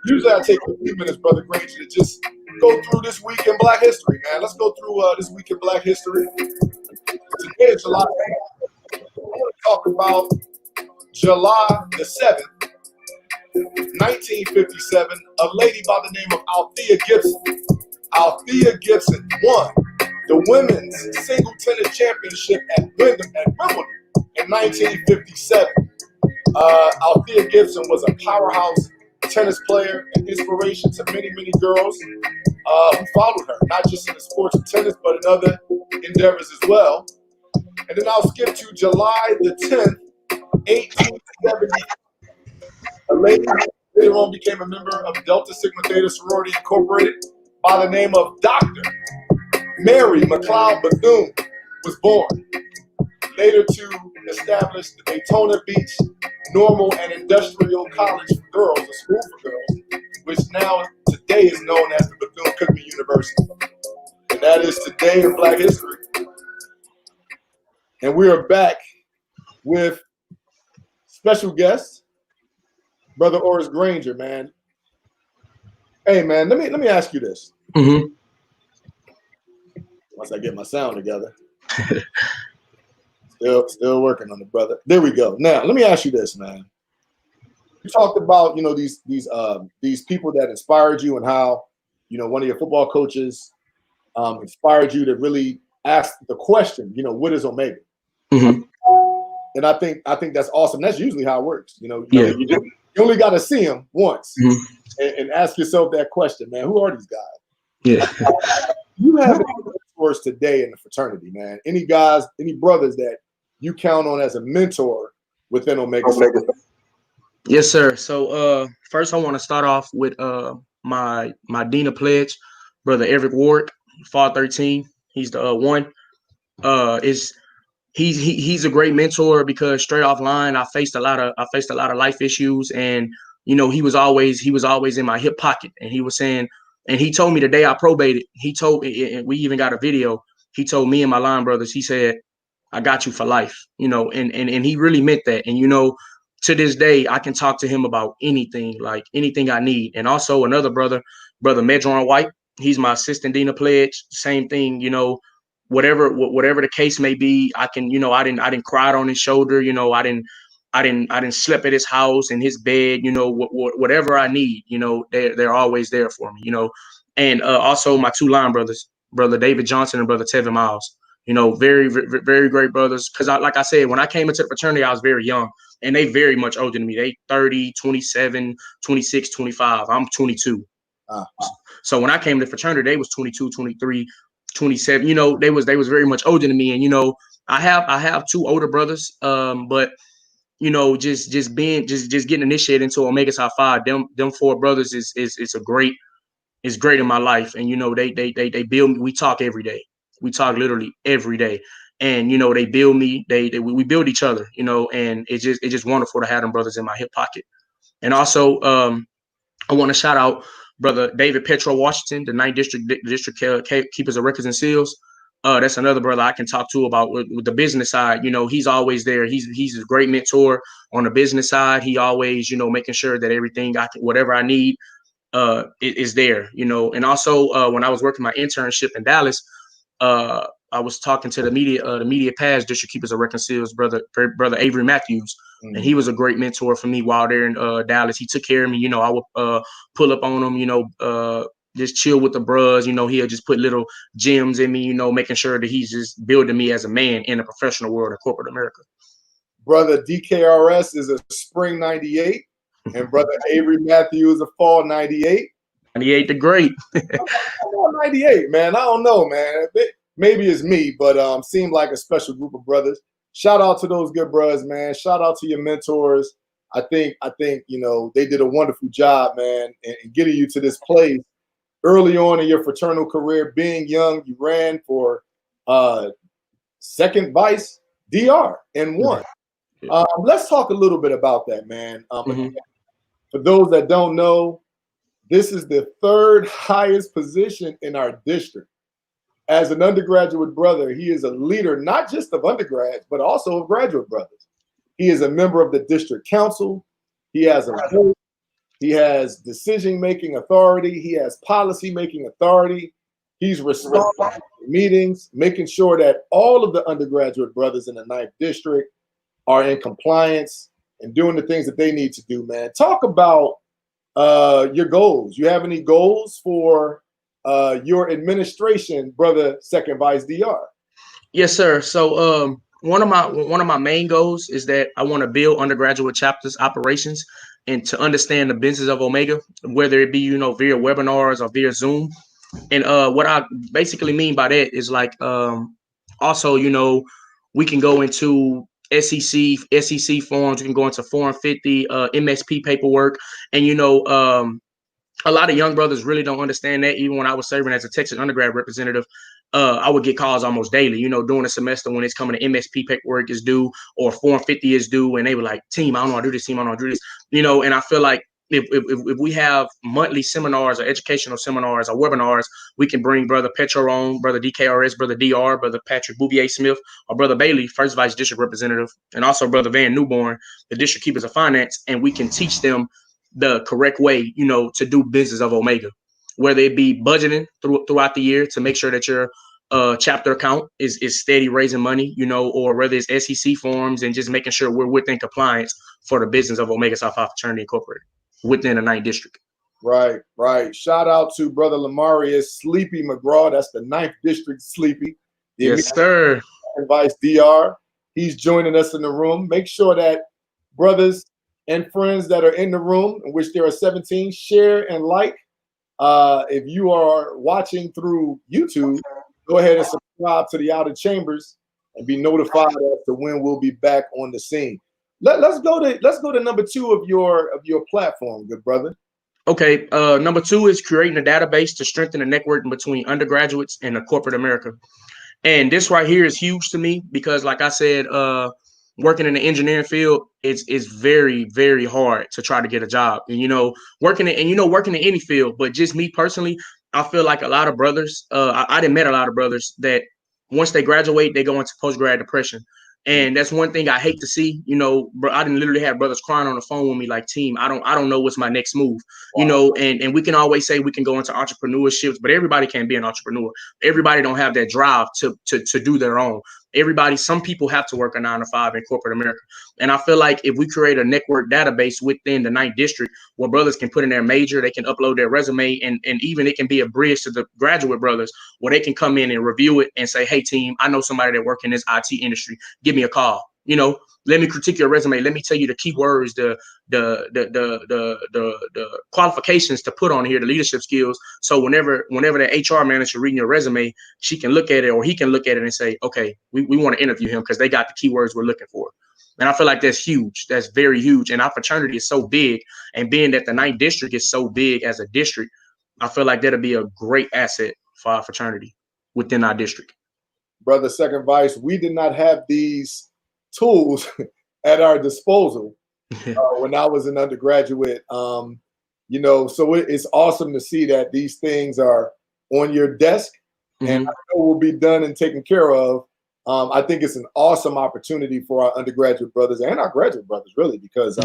Usually I take a few minutes, Brother Granger, to just go through this week in Black history, man. Let's go through this week in Black history. Today is July 8th. I want to talk about July the 7th, 1957, a lady by the name of Althea Gibson. Althea Gibson won the women's single tennis championship at Wimbledon in 1957. Althea Gibson was a powerhouse tennis player and inspiration to many, many girls who followed her, not just in the sports of tennis, but in other endeavors as well. And then I'll skip to July the 10th, 1870. A lady who later on became a member of Delta Sigma Theta Sorority Incorporated by the name of Dr. Mary McLeod Bethune was born. Later to establish the Daytona Beach Normal and Industrial College for Girls, a school for girls, which now today is known as the Bethune-Cookman University. In that is Today in Black History. And we are back with special guest, Brother Oris Granger, man. Hey, man, let me ask you this. Mm-hmm. Once I get my sound together. Still working on it, brother. There we go. Now, let me ask you this, man. You talked about, these people that inspired you and how, one of your football coaches inspired you to really ask the question, what is Omega? Mm-hmm. And I think that's awesome. That's usually how it works. You only got to see them once and ask yourself that question, man. Who are these guys? Yeah. You have mentors today in the fraternity, man. Any guys, any brothers that you count on as a mentor within Omega Psi? Yes, sir. So first I want to start off with my Dean of Pledge, Brother Eric Ward, Fall 13. He's the one. He's a great mentor because straight off line I faced a lot of life issues, and he was always in my hip pocket, and he was saying, and he told me the day I probated, he told me, and we even got a video, he told me and my line brothers, he said, I got you for life, and he really meant that. And to this day I can talk to him about anything, like anything I need. And also another brother Medron White, he's my assistant Dean of Pledge, same thing, whatever the case may be, I can, I didn't cry on his shoulder, I didn't sleep at his house in his bed, whatever I need, they're always there for me, and also my two line brothers, Brother David Johnson and Brother Tevin Miles, very, very, very great brothers. Because like I said, when I came into the fraternity, I was very young, and they very much older than me. They 30, 27, 26, 25. I'm 22. So when I came to the fraternity, they was 22, 23, 27. They was very much older than me. And I have two older brothers, but just getting initiated into Omega Psi Phi, them four brothers is great in my life. And they build me. We talk every day. We talk literally every day. And they build me. We build each other. And it's just wonderful to have them brothers in my hip pocket. And also I want to shout out Brother David Petro Washington, the 9th District Keepers of Records and Seals. That's another brother I can talk to about with the business side. He's always there. He's a great mentor on the business side. He always, making sure that everything whatever I need is there. And also when I was working my internship in Dallas, I was talking to the media past District Keepers of Records and Seals, brother Avery Matthews. And he was a great mentor for me while there in Dallas. He took care of me. I would pull up on him, just chill with the bros. He'll just put little gems in me, making sure that he's just building me as a man in the professional world of corporate America. Brother DKRS is a spring 98, and Brother Avery Matthews is a fall 98. 98 the great. 98, man. I don't know, man. Maybe it's me, but seemed like a special group of brothers. Shout out to those good brothers, man. Shout out to your mentors. I think they did a wonderful job, man, in getting you to this place early on in your fraternal career. Being young, you ran for second vice DR and won. Let's talk a little bit about that, man. For those that don't know, this is the third highest position in our district. As an undergraduate brother, he is a leader, not just of undergrads, but also of graduate brothers. He is a member of the district council. He has a vote. He has decision-making authority. He has policy-making authority. He's responsible for meetings, making sure that all of the undergraduate brothers in the 9th district are in compliance and doing the things that they need to do, man. Talk about your goals. You have any goals for your administration, Brother Second Vice DR? Yes, sir. So one of my main goals is that I want to build undergraduate chapters operations and to understand the business of Omega, whether it be via webinars or via Zoom. And what I basically mean by that is like also we can go into SEC forms, we can go into Form 50, MSP paperwork, and a lot of young brothers really don't understand that. Even when I was serving as a Texas undergrad representative, I would get calls almost daily, during the semester when it's coming to MSP paperwork is due or Form 50 is due. And they were like, team, I don't know how to do this, team, I don't know how to do this, and I feel like, if we have monthly seminars or educational seminars or webinars, we can bring Brother Petron, Brother DKRS, Brother DR, Brother Patrick Bouvier Smith, or Brother Bailey, First Vice District Representative, and also Brother Van Newborn, the District Keepers of Finance, and we can teach them the correct way, to do business of Omega, whether it be budgeting throughout the year to make sure that your chapter account is steady raising money, or whether it's SEC forms and just making sure we're within compliance for the business of Omega Psi Phi Fraternity Incorporated within the 9th District. Right. Shout out to Brother Lamarius Sleepy McGraw. That's the 9th District Sleepy. Yes, sir. Vice DR. He's joining us in the room. Make sure that brothers and friends that are in the room, in which there are 17, share and like. If you are watching through YouTube, go ahead and subscribe to the Outer Chambers and be notified as to when we'll be back on the scene. Let's go to number 2 of your platform, good brother. Okay, number 2 is creating a database to strengthen the networking between undergraduates and the corporate America. And this right here is huge to me because, like I said, working in the engineering field is very, very hard to try to get a job. And working in any field, but just me personally, I feel like a lot of brothers, I done met a lot of brothers that once they graduate, they go into post-grad depression. And that's one thing I hate to see, bro. I didn't literally have brothers crying on the phone with me like, team, I don't know what's my next move, and we can always say we can go into entrepreneurships, but everybody can't be an entrepreneur. Everybody don't have that drive to do their own. Some people have to work a 9 to 5 in corporate America. And I feel like if we create a network database within the 9th District where brothers can put in their major, they can upload their resume, and even it can be a bridge to the graduate brothers where they can come in and review it and say, hey, team, I know somebody that work in this IT industry. Give me a call. Let me critique your resume. Let me tell you the keywords, the qualifications to put on here, the leadership skills. So whenever the HR manager reading your resume, she can look at it, or he can look at it and say, okay, we want to interview him because they got the keywords we're looking for. And I feel like that's huge. That's very huge. And our fraternity is so big. And being that the 9th District is so big as a district, I feel like that'll be a great asset for our fraternity within our district. Brother Second Vice, we did not have these tools at our disposal when I was an undergraduate. So it's awesome to see that these things are on your desk, and I know will be done and taken care of. I think it's an awesome opportunity for our undergraduate brothers and our graduate brothers, really, because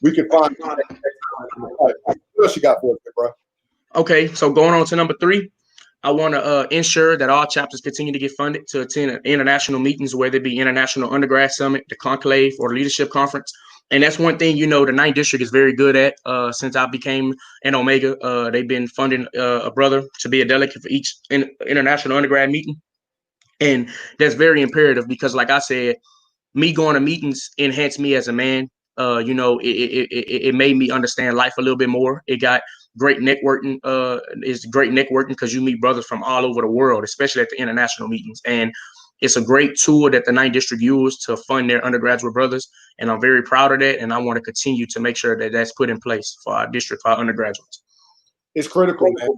we can find what else you got for us, bro? Okay, so going on to number 3. I want to ensure that all chapters continue to get funded to attend international meetings, whether it be International Undergrad Summit, the Conclave, or the Leadership Conference. And that's one thing, the 9th District is very good at. Since I became an Omega, they've been funding a brother to be a delegate for each international undergrad meeting. And that's very imperative because, like I said, me going to meetings enhanced me as a man. It made me understand life a little bit more. It got great networking. It's great networking because you meet brothers from all over the world, especially at the international meetings. And it's a great tool that the 9th District used to fund their undergraduate brothers. And I'm very proud of that. And I want to continue to make sure that that's put in place for our district, for our undergraduates. It's critical, man.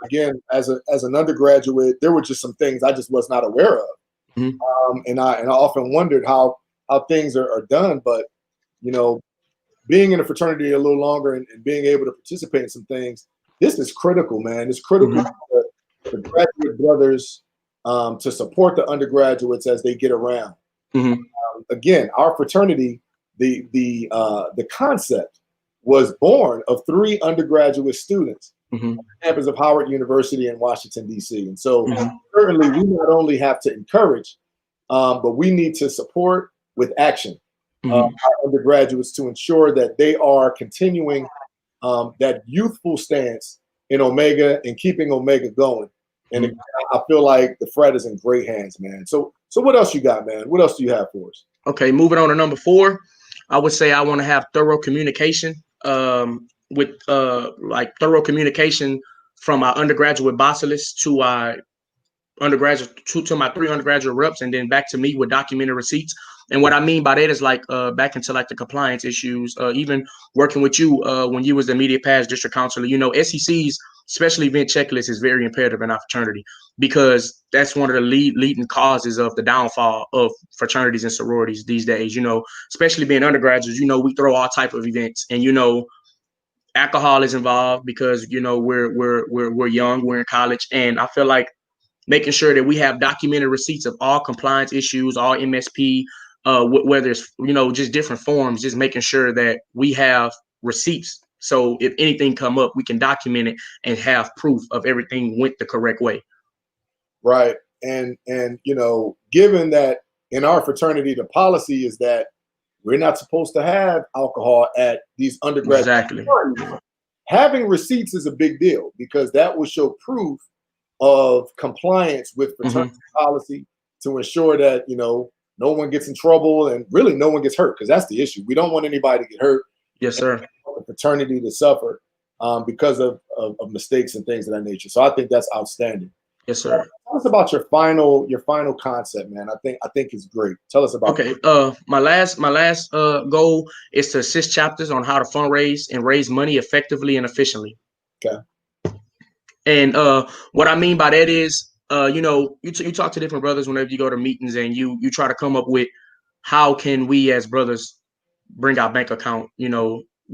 Again, as an undergraduate, there were just some things I just was not aware of. And I often wondered how things are done. But, being in a fraternity a little longer and being able to participate in some things, this is critical, man. It's critical for the graduate brothers to support the undergraduates as they get around. Again, our fraternity, the concept was born of 3 undergraduate students on the campus of Howard University in Washington, D.C. And so certainly we not only have to encourage, but we need to support with action our undergraduates to ensure that they are continuing that youthful stance in Omega and keeping Omega going. And I feel like the Fred is in great hands, man. So what else you got, man? What else do you have for us? Okay, moving on to number 4, I would say I want to have thorough communication with thorough communication from our undergraduate bacillus to our undergraduate to my 3 undergraduate reps, and then back to me with documented receipts. And what I mean by that is back into the compliance issues, even working with you when you was the immediate past district counselor. SEC's special event checklist is very imperative in our fraternity because that's one of the leading causes of the downfall of fraternities and sororities these days. Especially being undergraduates, we throw all type of events, and alcohol is involved because we're young, we're in college, and I feel like making sure that we have documented receipts of all compliance issues, all MSP, whether it's just different forms, just making sure that we have receipts. So if anything come up, we can document it and have proof of everything went the correct way. Right. And given that in our fraternity, the policy is that we're not supposed to have alcohol at these undergraduate Exactly. parties. Having receipts is a big deal because that will show proof of compliance with fraternity policy to ensure that no one gets in trouble and really no one gets hurt, because that's the issue. We don't want anybody to get hurt. Yes, sir. The fraternity to suffer because of mistakes and things of that nature. So I think that's outstanding. Yes, sir. Tell us about your final concept, man. I think it's great. Tell us about. Okay. My last goal is to assist chapters on how to fundraise and raise money effectively and efficiently. Okay. And what I mean by that is, you talk to different brothers whenever you go to meetings, and you try to come up with how can we as brothers bring our bank account,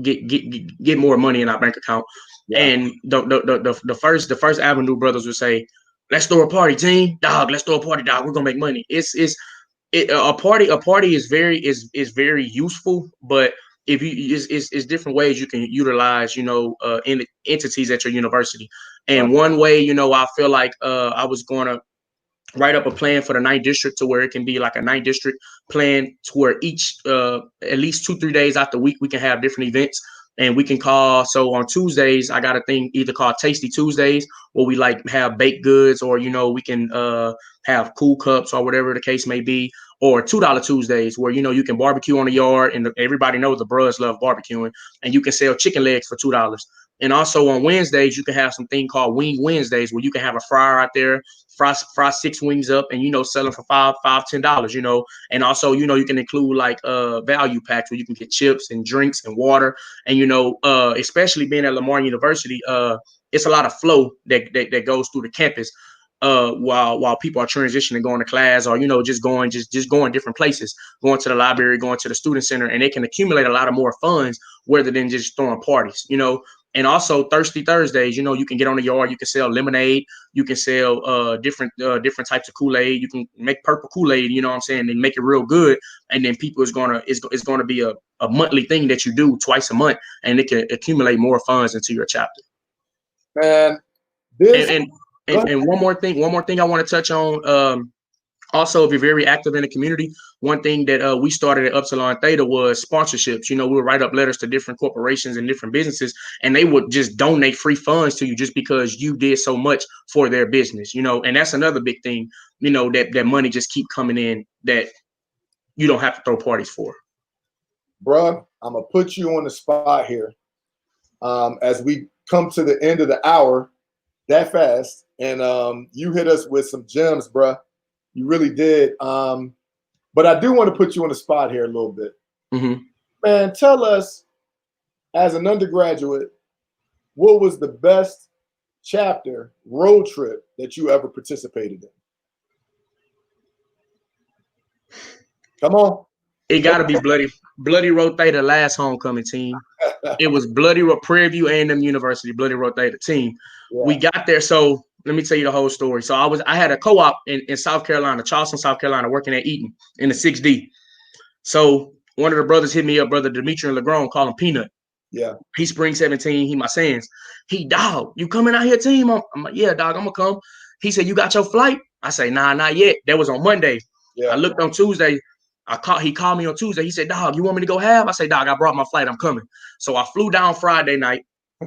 get more money in our bank account. Yeah. And the first avenue brothers would say, let's throw a party, team. Dog, let's throw a party, dog. We're gonna make money. A party is very useful, but if it's different ways you can utilize, in entities at your university. And one way, I feel like I was going to write up a plan for the 9th district to where it can be like a 9th district plan to where each at least 2-3 days out the week we can have different events. And we can call, so on Tuesdays, I got a thing either called Tasty Tuesdays, where we like have baked goods, or, we can have cool cups or whatever the case may be, or $2 Tuesdays, where, you can barbecue on the yard, and everybody knows the bros love barbecuing, and you can sell chicken legs for $2. And also on Wednesdays, you can have something called Wing Wednesdays, where you can have a fryer out there, fry 6 wings up, and, sell them for $10, And also, you can include like value packs where you can get chips and drinks and water. And, especially being at Lamar University, it's a lot of flow that goes through the campus while people are transitioning, going to class, or, just going different places, going to the library, going to the student center, and they can accumulate a lot of more funds rather than just throwing parties, And also Thirsty Thursdays, you can get on the yard, you can sell lemonade, you can sell different types of Kool-Aid, you can make purple Kool-Aid, you know what I'm saying, and make it real good. And then people it's gonna be a monthly thing that you do twice a month, and it can accumulate more funds into your chapter. Man, and one more thing I want to touch on. Also, if you're very active in the community, one thing that we started at Upsilon Theta was sponsorships. We would write up letters to different corporations and different businesses, and they would just donate free funds to you just because you did so much for their business, and that's another big thing, that money just keep coming in that you don't have to throw parties for. Bruh, I'm going to put you on the spot here as we come to the end of the hour that fast, and you hit us with some gems, bruh. You really did. But I do want to put you on the spot here a little bit. Mm-hmm. Man, tell us, as an undergraduate, what was the best chapter road trip that you ever participated in? Come on. It got to be Bloody Road Theta last homecoming team. It was Bloody Road, Prairie View A&M University, Bloody Road Theta team. Yeah. We got there, so let me tell you the whole story. So I had a co-op in South Carolina, Charleston, South Carolina, working at Eaton in the 6D. So one of the brothers hit me up, brother Dimitri and Legron, call him Peanut. Yeah. He spring 17, he my Sans. He, dog, you coming out here, team? I'm like, yeah, dog, I'm gonna come. He said, you got your flight? I say, nah, not yet. That was on Monday. Yeah. I looked on Tuesday. He called me on Tuesday. He said, dog, you want me to go have? I said, dog, I brought my flight. I'm coming. So I flew down Friday night.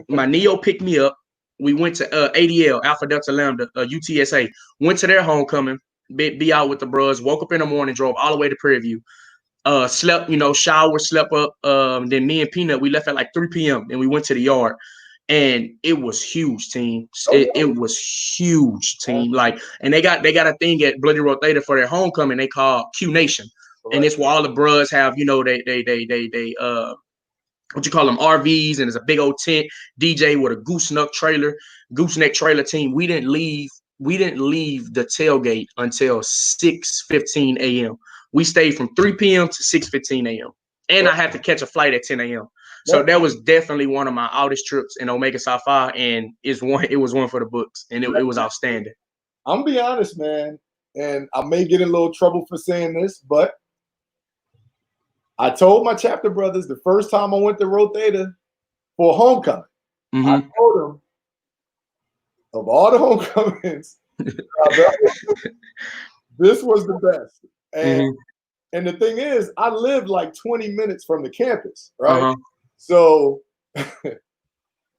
My Neo picked me up. We went to ADL, Alpha Delta Lambda, UTSA. Went to their homecoming, be out with the bros. Woke up in the morning, drove all the way to Prairie View. Slept, showered, slept up. Then me and Peanut, we left at like 3 p.m. and we went to the yard. And it was huge, team. It was huge, team. Like, and they got a thing at Bloody Road Theta for their homecoming. They call Q Nation, and it's where all the bros have, they what you call them, RVs, and it's a big old tent, DJ with a gooseneck trailer team. We didn't leave the tailgate until 6:15 a.m. We stayed from 3 p.m. to 6:15 a.m. And I had to catch a flight at 10 a.m. So that was definitely one of my oldest trips in Omega Psi Phi, and it was one for the books, and it was outstanding. I'm gonna be honest, man, and I may get in a little trouble for saying this, but I told my chapter brothers the first time I went to Rho Theta for homecoming, I told them of all the homecomings, this was the best. And the thing is, I lived like 20 minutes from the campus, right? So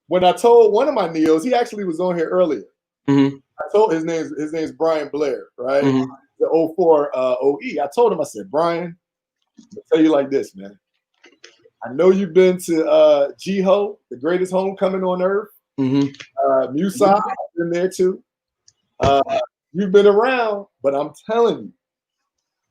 when I told one of my Neos, he actually was on here earlier. I told his name's Brian Blair, right? The 04 OE. I told him, I said, Brian, I'll tell you like this, man. I know you've been to Jiho, the greatest homecoming on earth. Musa, I've been there too. You've been around, but I'm telling you,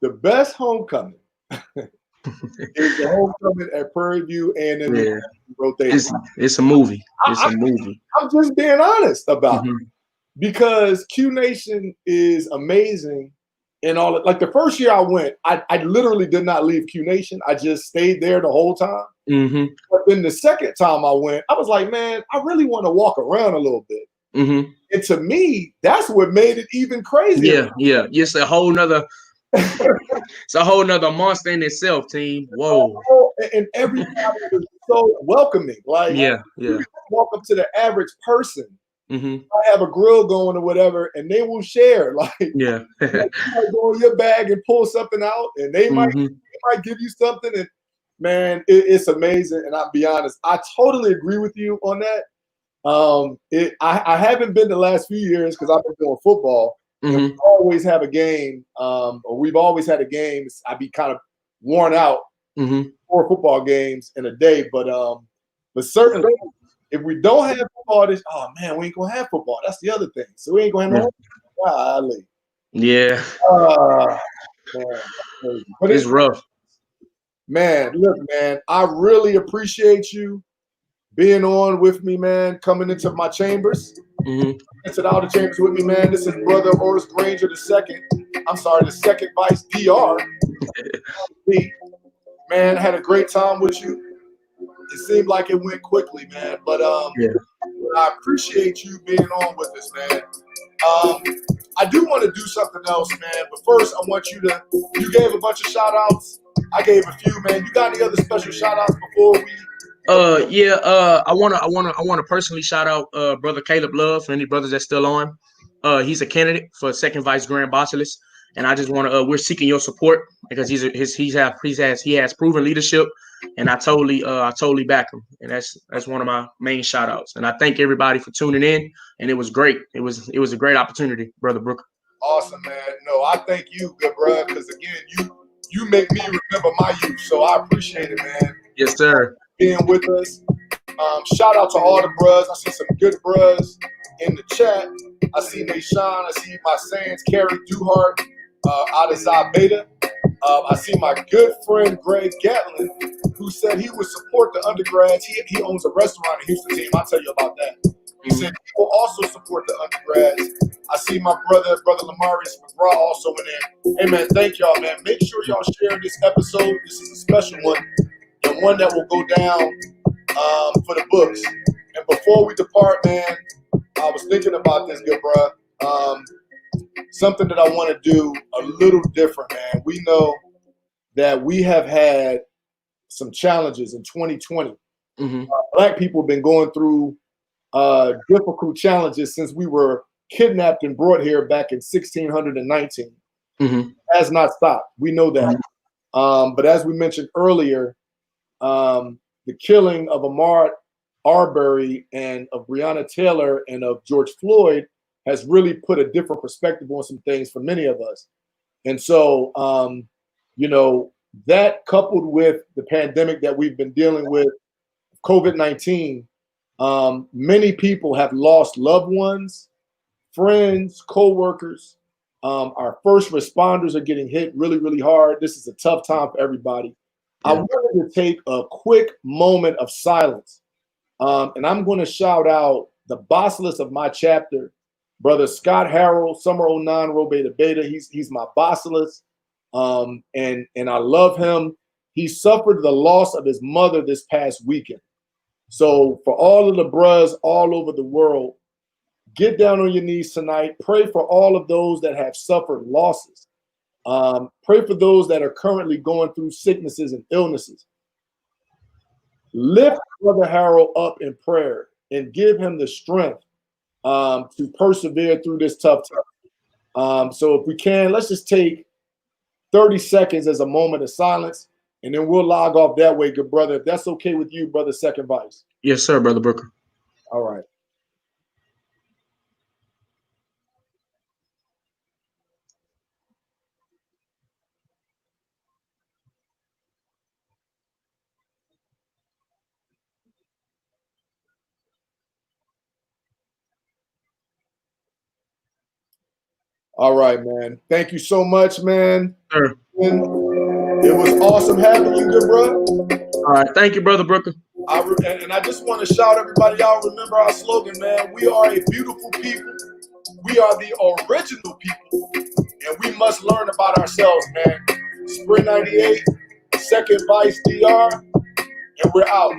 the best homecoming is the homecoming at Prairie View and in the rotation. It's a movie. It's a movie. I'm just being honest about it because Q Nation is amazing. And all like the first year I went, I literally did not leave Q Nation. I just stayed there the whole time. But then the second time I went, I was like, man, I really want to walk around a little bit. And to me, that's what made it even crazier. Yeah. It's a whole nother monster in itself, team. Whoa. And everybody was so welcoming. Like, you walk up to the average person. I have a grill going or whatever, and they will share. Like, you might go in your bag and pull something out, and they might give you something. And man, it's amazing. And I'll be honest, I totally agree with you on that. I haven't been the last few years because I've been doing football. And we always have a game, or we've always had a game. I'd be kind of worn out 4 football games in a day, but certainly. If we don't have football, oh man, we ain't gonna have football. That's the other thing. So we ain't gonna have no. Golly. Yeah. Man, but it's rough. Man, look, man, I really appreciate you being on with me, man. Coming into my chambers, into the outer chambers with me, man. This is Brother Oris Granger the second Vice DR. Man, had a great time with you. It seemed like it went quickly, man. But I appreciate you being on with us, man. I do want to do something else, man. But first, I want you gave a bunch of shout outs. I gave a few, man. You got any other special shout outs before we? I wanna personally shout out Brother Caleb Love for any brothers that's still on. He's a candidate for second vice grand bachelor's, and I just want to we're seeking your support because he has proven leadership, and I totally back him, and that's one of my main shout outs. And I thank everybody for tuning in, and it was great. It was a great opportunity, Brother Brooker. Awesome, man. No, I thank you, good brother, because again, you make me remember my youth, so I appreciate it, man. Yes, sir. Being with us. Shout out to all the bros. I see some good bros in the chat. I see Nashawn. I see my Sands, Carrie Duhart out of Xi Beta. I see my good friend Greg Gatlin, who said he would support the undergrads. He owns a restaurant in Houston, team. I'll tell you about that. He said he will also support the undergrads. I see my brother Lamarius McGraw also in there. Hey, man, thank y'all, man. Make sure y'all share this episode. This is a special one. And one that will go down for the books. And before we depart, man, I was thinking about this, good bro. Something that I want to do a little different, man. We know that we have had some challenges in 2020. Black people have been going through difficult challenges since we were kidnapped and brought here back in 1619. Has not stopped. We know that. But as we mentioned earlier, the killing of Ahmaud Arbery and of Breonna Taylor and of George Floyd has really put a different perspective on some things for many of us. And so, that coupled with the pandemic that we've been dealing with, COVID-19, many people have lost loved ones, friends, co-workers. Our first responders are getting hit really, really hard. This is a tough time for everybody. I wanted to take a quick moment of silence. And I'm going to shout out the bossless of my chapter, Brother Scott Harrell, Summer 09, Rho Beta Beta. He's my bossless. And I love him. He suffered the loss of his mother this past weekend. So for all of the bros all over the world, get down on your knees tonight. Pray for all of those that have suffered losses. Pray for those that are currently going through sicknesses and illnesses. Lift Brother Harold up in prayer and give him the strength to persevere through this tough time. So if we can, let's just take 30 seconds as a moment of silence, and then we'll log off that way, good brother. If that's okay with you, Brother Second Vice. Yes, sir, Brother Brooker. All right. All right, man. Thank you so much, man. Sir. It was awesome having you, good bro. All right. Thank you, Brother Brooker. And I just want to shout everybody out. Remember our slogan, man. We are a beautiful people. We are the original people. And we must learn about ourselves, man. Spring 98, Second Vice DR, and we're out.